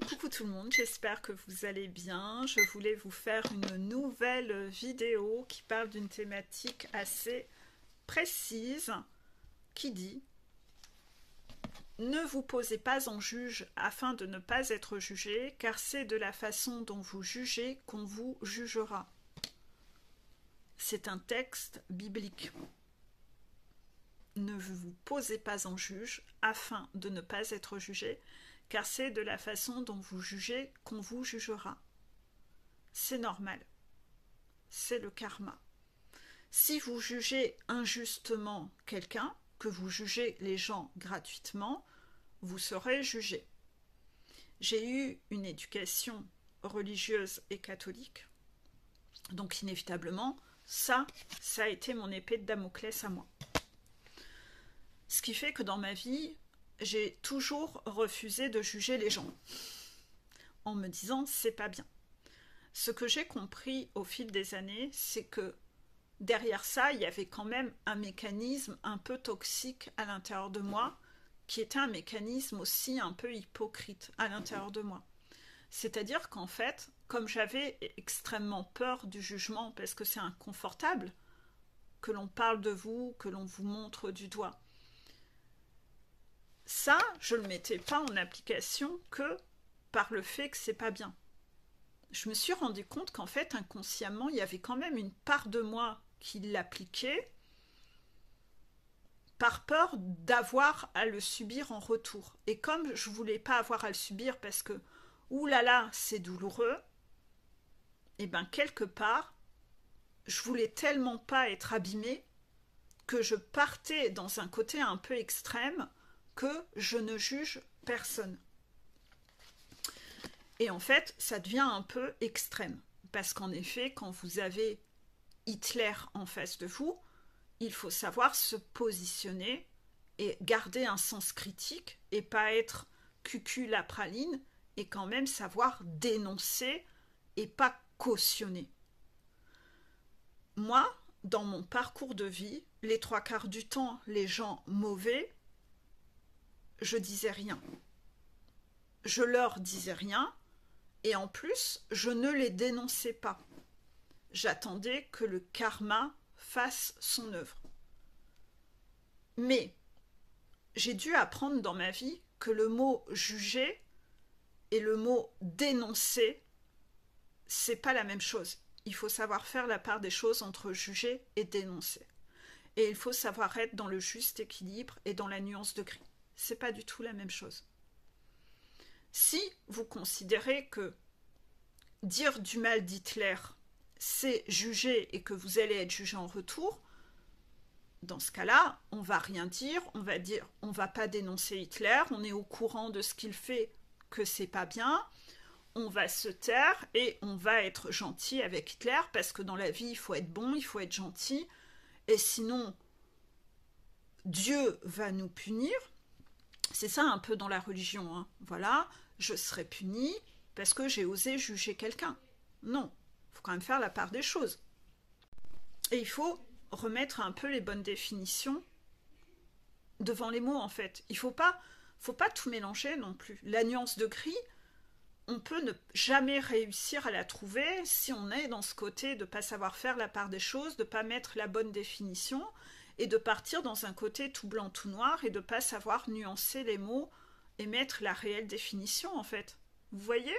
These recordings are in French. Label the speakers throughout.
Speaker 1: Coucou tout le monde, j'espère que vous allez bien. Je voulais vous faire une nouvelle vidéo qui parle d'une thématique assez précise qui dit: ne vous posez pas en juge afin de ne pas être jugé, car c'est de la façon dont vous jugez qu'on vous jugera. C'est un texte biblique. Ne vous posez pas en juge afin de ne pas être jugé, car c'est de la façon dont vous jugez qu'on vous jugera. C'est normal. C'est le karma. Si vous jugez injustement quelqu'un, que vous jugez les gens gratuitement, vous serez jugé. J'ai eu une éducation religieuse et catholique, donc inévitablement, ça a été mon épée de Damoclès à moi. Ce qui fait que dans ma vie, j'ai toujours refusé de juger les gens, en me disant c'est pas bien. Ce que j'ai compris au fil des années, c'est que derrière ça, il y avait quand même un mécanisme un peu toxique à l'intérieur de moi, qui était un mécanisme aussi un peu hypocrite à l'intérieur de moi. C'est-à-dire qu'en fait, comme j'avais extrêmement peur du jugement, parce que c'est inconfortable que l'on parle de vous, que l'on vous montre du doigt, ça, je ne le mettais pas en application que par le fait que c'est pas bien. Je me suis rendu compte qu'en fait, inconsciemment, il y avait quand même une part de moi qui l'appliquait par peur d'avoir à le subir en retour. Et comme je voulais pas avoir à le subir parce que, oulala, c'est douloureux, et bien quelque part, je voulais tellement pas être abîmée que je partais dans un côté un peu extrême que je ne juge personne. Et en fait, ça devient un peu extrême. Parce qu'en effet, quand vous avez Hitler en face de vous, il faut savoir se positionner et garder un sens critique et pas être cucu la praline et quand même savoir dénoncer et pas cautionner. Moi, dans mon parcours de vie, les 3/4 du temps, les gens mauvais, je disais rien. Je leur disais rien et en plus, je ne les dénonçais pas. J'attendais que le karma fasse son œuvre. Mais j'ai dû apprendre dans ma vie que le mot juger et le mot dénoncer, c'est pas la même chose. Il faut savoir faire la part des choses entre juger et dénoncer. Et il faut savoir être dans le juste équilibre et dans la nuance de gris. C'est pas du tout la même chose. Si vous considérez que dire du mal d'Hitler, c'est juger et que vous allez être jugé en retour, dans ce cas-là, on va rien dire, on va pas dénoncer Hitler, on est au courant de ce qu'il fait, que c'est pas bien, on va se taire et on va être gentil avec Hitler parce que dans la vie, il faut être bon, il faut être gentil, et sinon, Dieu va nous punir. C'est ça un peu dans la religion, hein. Voilà, je serai puni parce que j'ai osé juger quelqu'un. Non, il faut quand même faire la part des choses. Et il faut remettre un peu les bonnes définitions devant les mots, en fait. Il faut pas tout mélanger non plus. La nuance de gris, on peut ne jamais réussir à la trouver si on est dans ce côté de ne pas savoir faire la part des choses, de ne pas mettre la bonne définition et de partir dans un côté tout blanc, tout noir et de ne pas savoir nuancer les mots et mettre la réelle définition, en fait. Vous voyez ?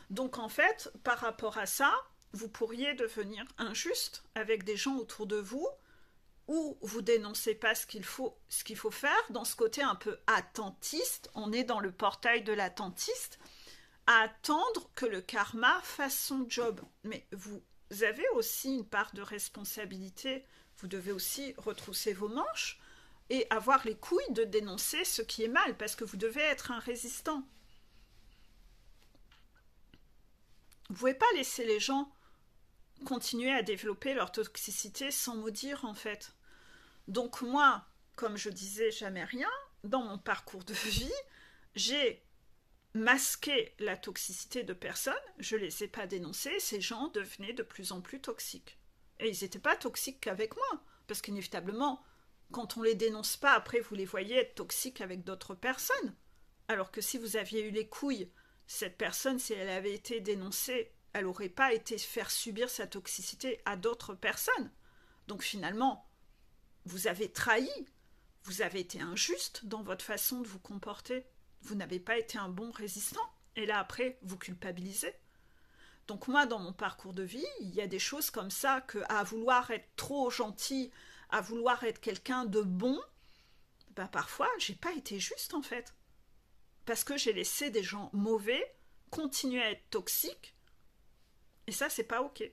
Speaker 1: Donc, en fait, par rapport à ça, vous pourriez devenir injuste avec des gens autour de vous ou vous dénoncez pas ce qu'il faut faire dans ce côté un peu attentiste. On est dans le portail de l'attentiste, à attendre que le karma fasse son job. Mais vous avez aussi une part de responsabilité. Vous devez aussi retrousser vos manches et avoir les couilles de dénoncer ce qui est mal, parce que vous devez être un résistant. Vous ne pouvez pas laisser les gens continuer à développer leur toxicité sans maudire, en fait. Donc moi, comme je disais jamais rien, dans mon parcours de vie, j'ai masqué la toxicité de personnes, je ne les ai pas dénoncés, ces gens devenaient de plus en plus toxiques. Et ils n'étaient pas toxiques qu'avec moi, parce qu'inévitablement, quand on ne les dénonce pas, après vous les voyez être toxiques avec d'autres personnes. Alors que si vous aviez eu les couilles Cette personne, si elle avait été dénoncée, elle n'aurait pas été faire subir sa toxicité à d'autres personnes. Donc finalement, vous avez trahi, vous avez été injuste dans votre façon de vous comporter. Vous n'avez pas été un bon résistant. Et là, après, vous culpabilisez. Donc moi, dans mon parcours de vie, il y a des choses comme ça que à vouloir être trop gentil, à vouloir être quelqu'un de bon, bah parfois, j'ai pas été juste en fait. Parce que j'ai laissé des gens mauvais continuer à être toxiques. Et ça, c'est pas ok.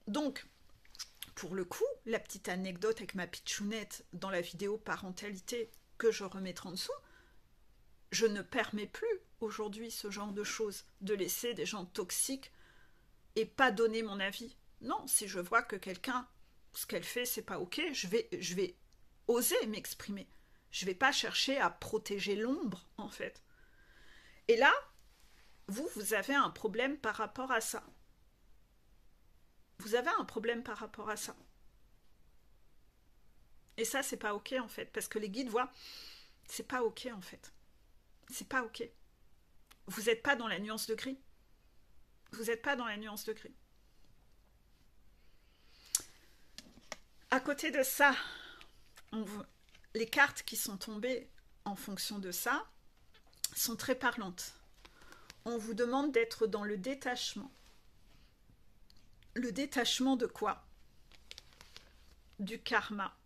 Speaker 1: Donc, pour le coup, la petite anecdote avec ma pitchounette dans la vidéo parentalité que je remettrai en dessous, je ne permets plus aujourd'hui ce genre de choses, de laisser des gens toxiques et pas donner mon avis. Non, si je vois que quelqu'un, ce qu'elle fait, c'est pas ok, je vais oser m'exprimer. Je vais pas chercher à protéger l'ombre, en fait. Et là, vous avez un problème par rapport à ça. Vous avez un problème par rapport à ça. Et ça, c'est pas ok, en fait, parce que les guides voient, c'est pas ok, en fait. C'est pas ok. Vous n'êtes pas dans la nuance de gris. Vous n'êtes pas dans la nuance de gris. À côté de ça, les cartes qui sont tombées en fonction de ça sont très parlantes. On vous demande d'être dans le détachement. Le détachement de quoi? Du karma.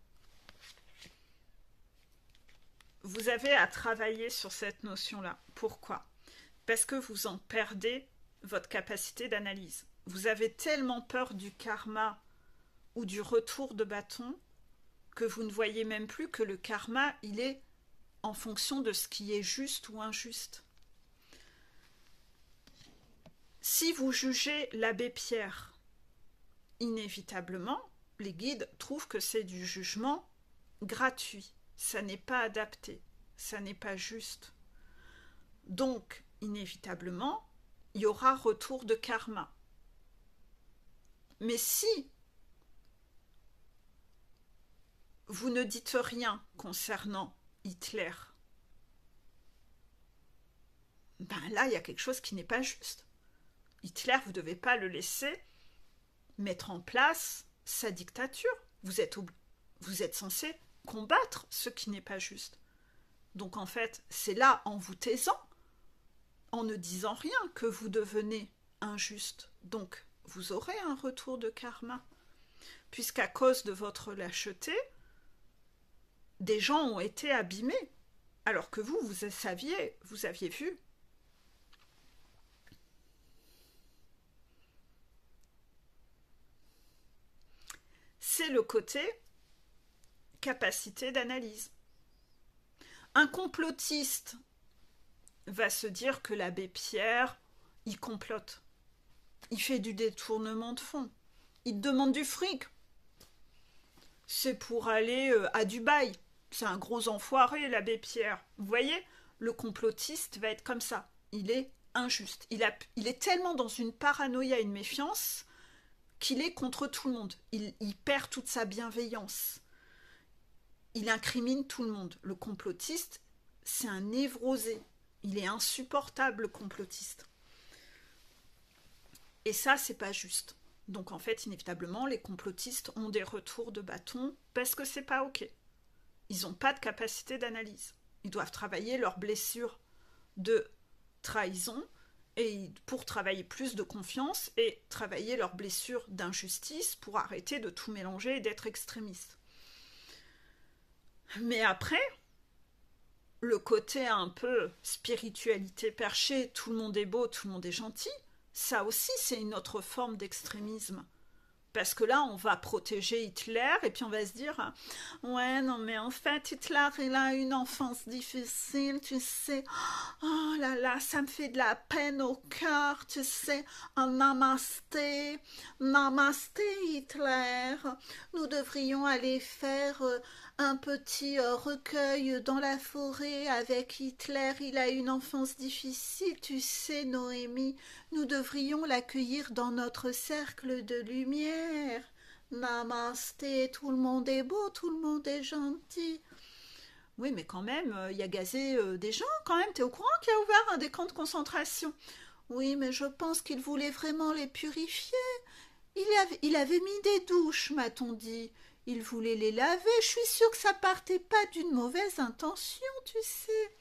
Speaker 1: Vous avez à travailler sur cette notion-là. Pourquoi? Parce que vous en perdez votre capacité d'analyse. Vous avez tellement peur du karma ou du retour de bâton que vous ne voyez même plus que le karma, il est en fonction de ce qui est juste ou injuste. Si vous jugez l'abbé Pierre, inévitablement, les guides trouvent que c'est du jugement gratuit. Ça n'est pas adapté, ça n'est pas juste. Donc, inévitablement, il y aura retour de karma. Mais si vous ne dites rien concernant Hitler, ben là, il y a quelque chose qui n'est pas juste. Hitler, vous ne devez pas le laisser mettre en place sa dictature. Vous êtes censé combattre ce qui n'est pas juste. Donc en fait, c'est là, en vous taisant, en ne disant rien, que vous devenez injuste. Donc, vous aurez un retour de karma. Puisqu'à cause de votre lâcheté, des gens ont été abîmés. Alors que vous saviez, vous aviez vu. C'est le côté capacité d'analyse. Un complotiste va se dire que l'abbé Pierre, il complote. Il fait du détournement de fonds. Il demande du fric. C'est pour aller à Dubaï. C'est un gros enfoiré, l'abbé Pierre. Vous voyez, le complotiste va être comme ça. Il est injuste. Il est tellement dans une paranoïa, une méfiance, qu'il est contre tout le monde. Il perd toute sa bienveillance. Il incrimine tout le monde. Le complotiste, c'est un névrosé. Il est insupportable, le complotiste. Et ça, c'est pas juste. Donc en fait, inévitablement, les complotistes ont des retours de bâton parce que c'est pas ok. Ils n'ont pas de capacité d'analyse. Ils doivent travailler leurs blessures de trahison et pour travailler plus de confiance et travailler leurs blessures d'injustice pour arrêter de tout mélanger et d'être extrémistes. Mais après, le côté un peu spiritualité perchée, tout le monde est beau, tout le monde est gentil, ça aussi c'est une autre forme d'extrémisme. Parce que là, on va protéger Hitler et puis on va se dire « Ouais, non, mais en fait, Hitler, il a une enfance difficile, tu sais. Oh là là, ça me fait de la peine au cœur, tu sais. Un namasté, namasté Hitler. Nous devrions aller faire un petit recueil dans la forêt avec Hitler. Il a une enfance difficile, tu sais, Noémie. Nous devrions l'accueillir dans notre cercle de lumière. Namasté, tout le monde est beau, tout le monde est gentil. » Oui, mais quand même, il a gazé des gens, quand même. T'es au courant qu'il a ouvert des camps de concentration? Oui, mais je pense qu'il voulait vraiment les purifier. Il avait mis des douches, m'a-t-on dit. Il voulait les laver. Je suis sûre que ça partait pas d'une mauvaise intention, tu sais.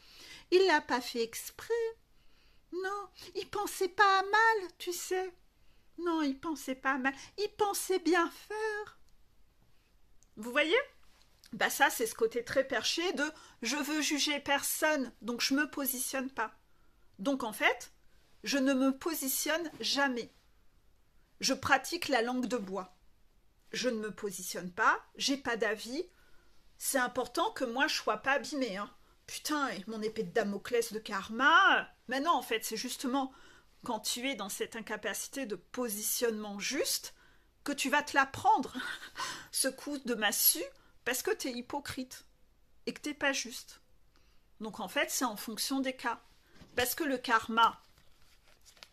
Speaker 1: Il l'a pas fait exprès. Non, il pensait pas à mal, tu sais. Non, il pensait pas à mal. Il pensait bien faire. Vous voyez? Bah ça, c'est ce côté très perché de je veux juger personne, donc je me positionne pas. Donc en fait, je ne me positionne jamais. Je pratique la langue de bois. Je ne me positionne pas, j'ai pas d'avis. C'est important que moi je sois pas abîmée. Hein. Putain, et mon épée de Damoclès de karma. Mais non, en fait, c'est justement quand tu es dans cette incapacité de positionnement juste que tu vas te la prendre, ce coup de massue, parce que tu es hypocrite et que t'es pas juste. Donc en fait, c'est en fonction des cas. Parce que le karma,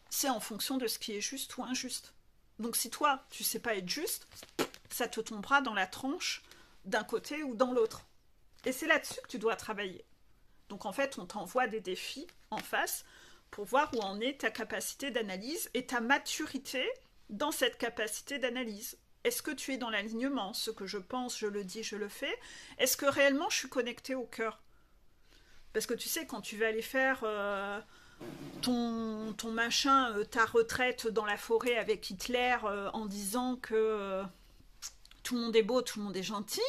Speaker 1: c'est en fonction de ce qui est juste ou injuste. Donc si toi, tu sais pas être juste, ça te tombera dans la tronche d'un côté ou dans l'autre. Et c'est là-dessus que tu dois travailler. Donc en fait, on t'envoie des défis en face pour voir où en est ta capacité d'analyse et ta maturité dans cette capacité d'analyse. Est-ce que tu es dans l'alignement? Ce que je pense, je le dis, je le fais. Est-ce que réellement je suis connectée au cœur? Parce que tu sais, quand tu vas aller faire ton machin, ta retraite dans la forêt avec Hitler en disant que tout le monde est beau, tout le monde est gentil,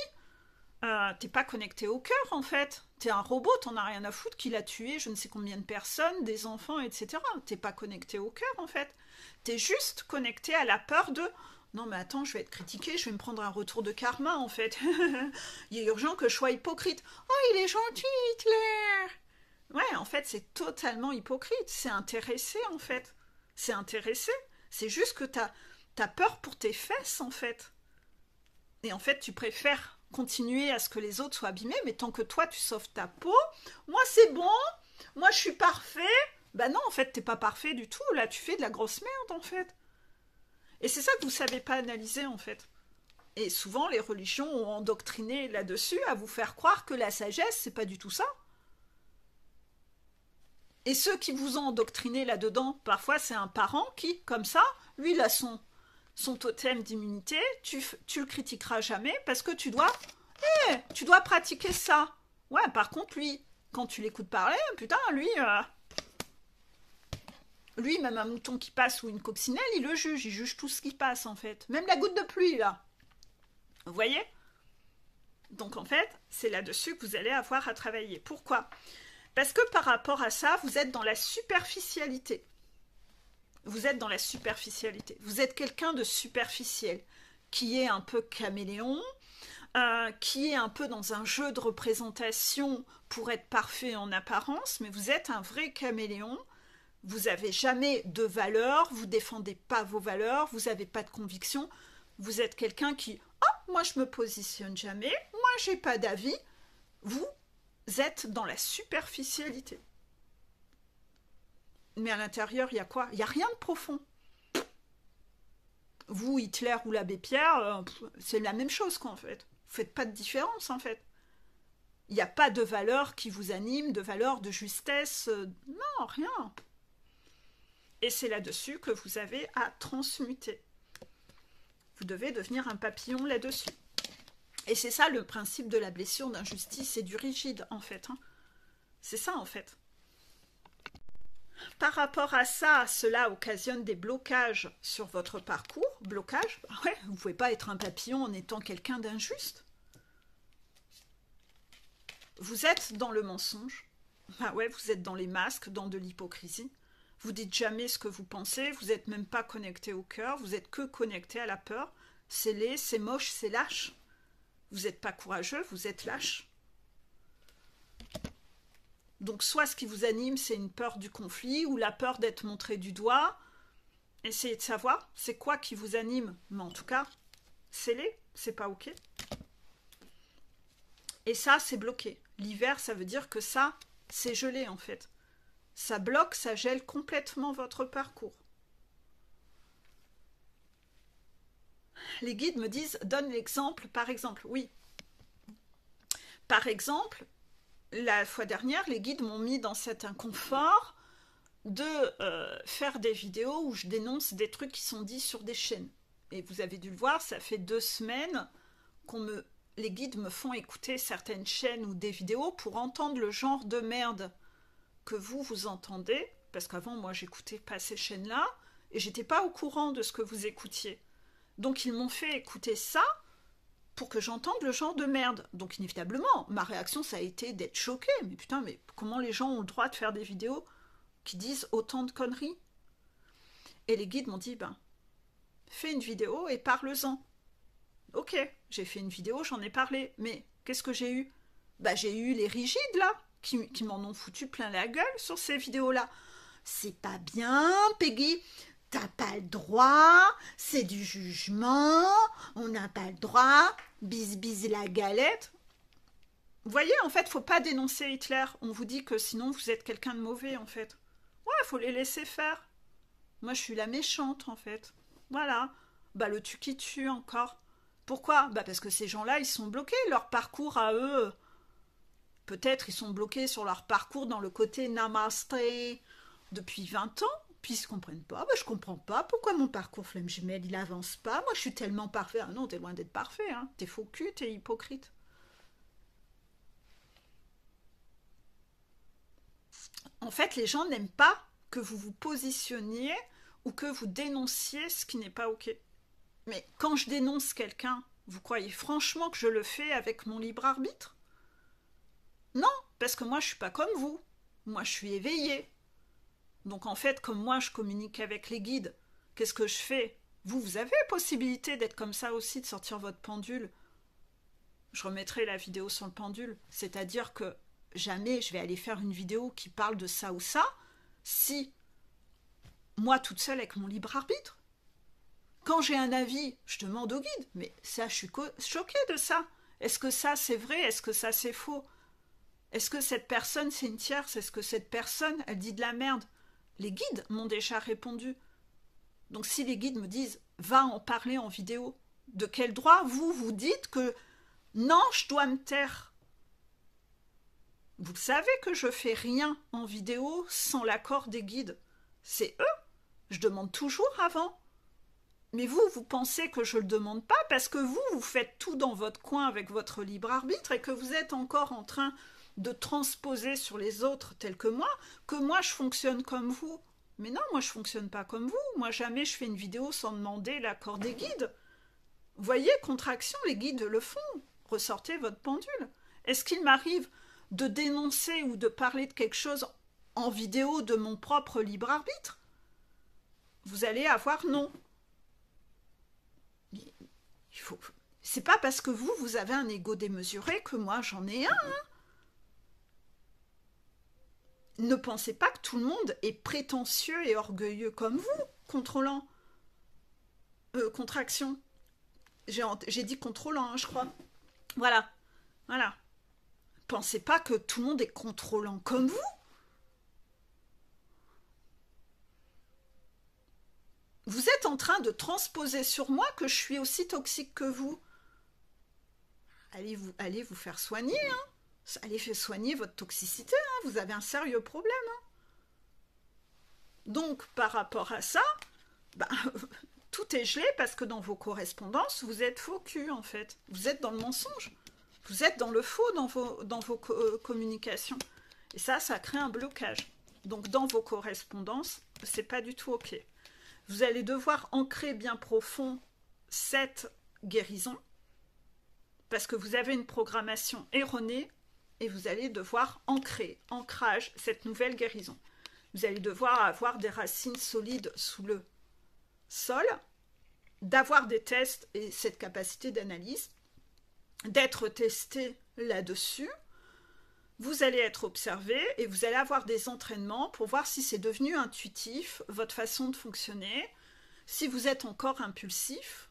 Speaker 1: t'es pas connecté au cœur en fait. T'es un robot, t'en as rien à foutre qu'il a tué je ne sais combien de personnes, des enfants, etc. T'es pas connecté au cœur en fait. T'es juste connecté à la peur de non mais attends, je vais être critiqué, je vais me prendre un retour de karma en fait. Il est urgent que je sois hypocrite. Oh, il est gentil Hitler. Ouais, en fait, c'est totalement hypocrite. C'est intéressé en fait. C'est intéressé. C'est juste que t'as peur pour tes fesses en fait. Et en fait, tu préfères continuer à ce que les autres soient abîmés, mais tant que toi, tu sauves ta peau, moi, c'est bon, moi, je suis parfait. Bah non, en fait, t'es pas parfait du tout. Là, tu fais de la grosse merde, en fait. Et c'est ça que vous savez pas analyser, en fait. Et souvent, les religions ont endoctriné là-dessus à vous faire croire que la sagesse, c'est pas du tout ça. Et ceux qui vous ont endoctriné là-dedans, parfois, c'est un parent qui, comme ça, lui, il a son totem d'immunité, tu le critiqueras jamais parce que tu dois pratiquer ça. Ouais, par contre, lui, quand tu l'écoutes parler, putain, lui, même un mouton qui passe ou une coccinelle, il juge tout ce qui passe en fait. Même la goutte de pluie, là. Vous voyez? Donc en fait, c'est là-dessus que vous allez avoir à travailler. Pourquoi? Parce que par rapport à ça, vous êtes dans la superficialité. Vous êtes dans la superficialité. Vous êtes quelqu'un de superficiel, qui est un peu caméléon, qui est un peu dans un jeu de représentation pour être parfait en apparence, mais vous êtes un vrai caméléon. Vous n'avez jamais de valeur, vous ne défendez pas vos valeurs, vous n'avez pas de conviction. Vous êtes quelqu'un qui, oh, moi je me positionne jamais, moi j'ai pas d'avis. Vous êtes dans la superficialité. Mais à l'intérieur, il y a quoi? Il n'y a rien de profond. Vous, Hitler ou l'abbé Pierre, c'est la même chose qu'en fait. Vous faites pas de différence en fait. Il n'y a pas de valeur qui vous anime, de valeur de justesse. Non, rien. Et c'est là-dessus que vous avez à transmuter. Vous devez devenir un papillon là-dessus. Et c'est ça le principe de la blessure d'injustice et du rigide en fait. Hein. C'est ça en fait. Par rapport à ça, cela occasionne des blocages sur votre parcours. Blocage, bah ouais, vous ne pouvez pas être un papillon en étant quelqu'un d'injuste. Vous êtes dans le mensonge. Bah ouais, vous êtes dans les masques, dans de l'hypocrisie. Vous dites jamais ce que vous pensez, vous n'êtes même pas connecté au cœur, vous êtes que connecté à la peur. C'est laid, c'est moche, c'est lâche. Vous n'êtes pas courageux, vous êtes lâche. Donc soit ce qui vous anime, c'est une peur du conflit ou la peur d'être montré du doigt. Essayez de savoir, c'est quoi qui vous anime. Mais en tout cas, c'est laid, c'est pas ok. Et ça, c'est bloqué. L'hiver, ça veut dire que ça, c'est gelé en fait. Ça bloque, ça gèle complètement votre parcours. Les guides me disent, donne l'exemple, par exemple. Oui. Par exemple, la fois dernière, les guides m'ont mis dans cet inconfort de faire des vidéos où je dénonce des trucs qui sont dits sur des chaînes. Et vous avez dû le voir, ça fait 2 semaines les guides me font écouter certaines chaînes ou des vidéos pour entendre le genre de merde que vous entendez, parce qu'avant, moi, j'écoutais pas ces chaînes-là, et j'étais pas au courant de ce que vous écoutiez. Donc, ils m'ont fait écouter ça pour que j'entende le genre de merde. Donc, inévitablement, ma réaction, ça a été d'être choquée. Mais putain, mais comment les gens ont le droit de faire des vidéos qui disent autant de conneries? Et les guides m'ont dit, ben, fais une vidéo et parle-en. Ok, j'ai fait une vidéo, j'en ai parlé, mais qu'est-ce que j'ai eu? Bah j'ai eu les rigides là, qui m'en ont foutu plein la gueule sur ces vidéos-là. C'est pas bien, Peggy, t'as pas le droit, c'est du jugement, on n'a pas le droit, bis la galette. Vous voyez, en fait, faut pas dénoncer Hitler, on vous dit que sinon vous êtes quelqu'un de mauvais en fait. Ouais, faut les laisser faire. Moi je suis la méchante en fait. Voilà, bah le tu qui tue encore. Pourquoi? Bah parce que ces gens-là, ils sont bloqués. Leur parcours à eux, peut-être ils sont bloqués sur leur parcours dans le côté namasté depuis 20 ans, puis ils ne comprennent pas. Bah, je comprends pas pourquoi mon parcours flemme jumelle, il avance pas. Moi, je suis tellement parfait. Ah non, t'es loin d'être parfait. Hein. T'es faux cul, t'es hypocrite. En fait, les gens n'aiment pas que vous vous positionniez ou que vous dénonciez ce qui n'est pas OK. Mais quand je dénonce quelqu'un, vous croyez franchement que je le fais avec mon libre arbitre? Non, parce que moi je suis pas comme vous. Moi je suis éveillée. Donc en fait, comme moi je communique avec les guides, qu'est-ce que je fais? Vous avez la possibilité d'être comme ça aussi, de sortir votre pendule. Je remettrai la vidéo sur le pendule. C'est-à-dire que jamais je vais aller faire une vidéo qui parle de ça ou ça, si moi toute seule avec mon libre arbitre. Quand j'ai un avis, je demande au guide. Mais ça, je suis choquée de ça. Est-ce que ça, c'est vrai? Est-ce que ça, c'est faux? Est-ce que cette personne, c'est une tierce? Est-ce que cette personne, elle dit de la merde? Les guides m'ont déjà répondu. Donc si les guides me disent, va en parler en vidéo, de quel droit vous dites que non, je dois me taire? Vous savez que je fais rien en vidéo sans l'accord des guides. C'est eux. Je demande toujours avant. Mais vous pensez que je ne le demande pas parce que vous faites tout dans votre coin avec votre libre arbitre et que vous êtes encore en train de transposer sur les autres tels que moi je fonctionne comme vous. Mais non, moi je fonctionne pas comme vous. Moi jamais je fais une vidéo sans demander l'accord des guides. Vous voyez, contraction, les guides le font. Ressortez votre pendule. Est-ce qu'il m'arrive de dénoncer ou de parler de quelque chose en vidéo de mon propre libre arbitre? Vous allez avoir non. Il faut... C'est pas parce que vous avez un ego démesuré que moi j'en ai un. Hein. Ne pensez pas que tout le monde est prétentieux et orgueilleux comme vous, contrôlant. Contraction. J'ai dit contrôlant, hein, je crois. Voilà. Voilà. Pensez pas que tout le monde est contrôlant comme vous. Vous êtes en train de transposer sur moi que je suis aussi toxique que vous. Allez vous faire soigner, hein. Allez faire soigner votre toxicité, hein. Vous avez un sérieux problème. Hein. Donc, par rapport à ça, bah, tout est gelé parce que dans vos correspondances, vous êtes faux cul, en fait. Vous êtes dans le mensonge. Vous êtes dans le faux dans vos communications. Et ça crée un blocage. Donc, dans vos correspondances, c'est pas du tout OK. Vous allez devoir ancrer bien profond cette guérison parce que vous avez une programmation erronée et vous allez devoir ancrage cette nouvelle guérison. Vous allez devoir avoir des racines solides sous le sol, d'avoir des tests et cette capacité d'analyse, d'être testé là-dessus. Vous allez être observé et vous allez avoir des entraînements pour voir si c'est devenu intuitif, votre façon de fonctionner, si vous êtes encore impulsif.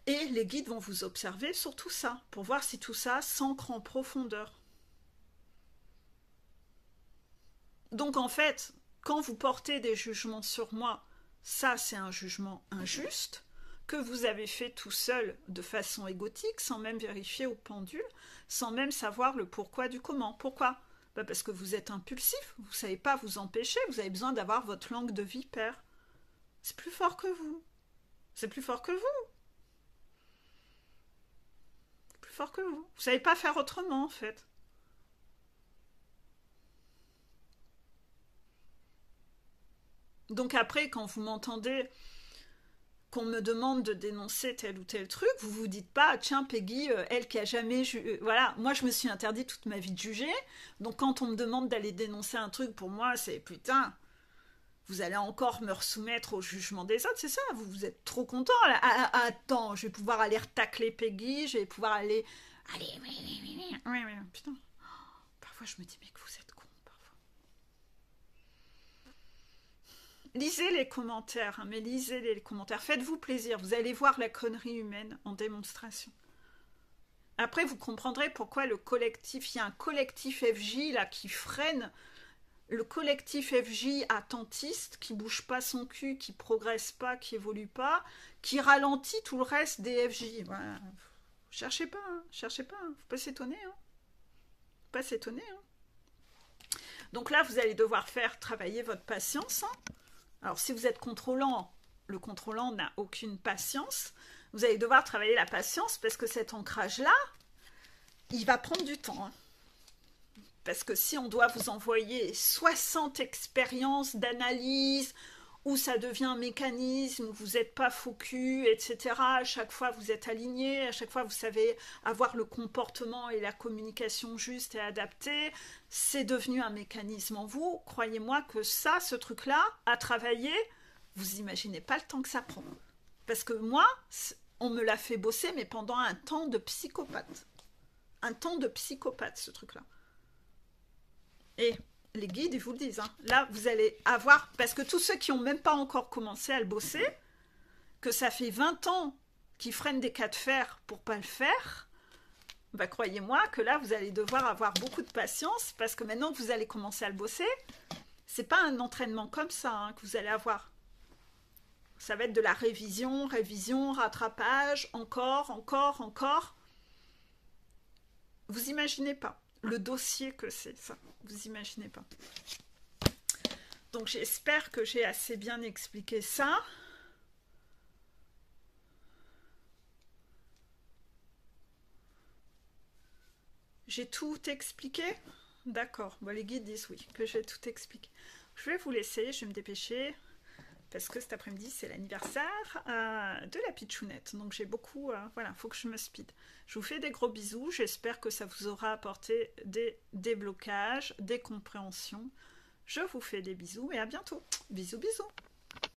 Speaker 1: Et les guides vont vous observer sur tout ça, pour voir si tout ça s'ancre en profondeur. Donc en fait, quand vous portez des jugements sur moi, ça c'est un jugement injuste. que vous avez fait tout seul de façon égotique, sans même vérifier au pendule, sans même savoir le pourquoi du comment. Pourquoi? Bah parce que vous êtes impulsif, vous ne savez pas vous empêcher, vous avez besoin d'avoir votre langue de vipère. C'est plus fort que vous. C'est plus fort que vous. Plus fort que vous. Vous savez pas faire autrement, en fait. Donc après, quand vous m'entendez qu'on me demande de dénoncer tel ou tel truc, vous vous dites pas, tiens Peggy, elle qui a jamais voilà, moi je me suis interdit toute ma vie de juger, donc quand on me demande d'aller dénoncer un truc, pour moi c'est putain, vous allez encore me soumettre au jugement des autres, c'est ça, vous êtes trop content là. Attends, je vais pouvoir aller retacler Peggy, je vais pouvoir aller, allez, oui, putain, parfois je me dis mais que vous êtes con, parfois. Lisez les commentaires, hein, mais lisez les commentaires, faites-vous plaisir, vous allez voir la connerie humaine en démonstration. Après, vous comprendrez pourquoi le collectif, il y a un collectif FJ là qui freine, le collectif FJ attentiste, qui bouge pas son cul, qui progresse pas, qui évolue pas, qui ralentit tout le reste des FJ. Voilà. Cherchez pas, hein. Faut pas s'étonner, hein. Faut pas s'étonner, hein. Donc là, vous allez devoir faire travailler votre patience, hein. Alors si vous êtes contrôlant, le contrôlant n'a aucune patience, vous allez devoir travailler la patience parce que cet ancrage-là, il va prendre du temps, hein. Parce que si on doit vous envoyer 60 expériences d'analyse, où ça devient un mécanisme, où vous n'êtes pas faux cul, etc., à chaque fois vous êtes aligné, à chaque fois vous savez avoir le comportement et la communication juste et adaptée, c'est devenu un mécanisme en vous. Croyez-moi que ça, ce truc-là, à travailler, vous imaginez pas le temps que ça prend. Parce que moi, on me l'a fait bosser, mais pendant un temps de psychopathe. Un temps de psychopathe, ce truc-là. Et les guides, ils vous le disent, hein. Là, vous allez avoir... Parce que tous ceux qui n'ont même pas encore commencé à le bosser, que ça fait 20 ans qu'ils freinent des cas de fer pour pas le faire, bah, croyez-moi que là, vous allez devoir avoir beaucoup de patience, parce que maintenant que vous allez commencer à le bosser, c'est pas un entraînement comme ça, hein, que vous allez avoir. Ça va être de la révision, rattrapage, encore. Vous imaginez pas le dossier que c'est, ça. Vous imaginez pas. Donc j'espère que j'ai assez bien expliqué ça. J'ai tout expliqué? D'accord. Bon, les guides disent oui, que j'ai tout expliqué. Je vais vous laisser, je vais me dépêcher. Parce que cet après-midi, c'est l'anniversaire de la pitchounette. Donc j'ai beaucoup... voilà, il faut que je me speed. Je vous fais des gros bisous. J'espère que ça vous aura apporté des déblocages, des compréhensions. Je vous fais des bisous et à bientôt. Bisous, bisous.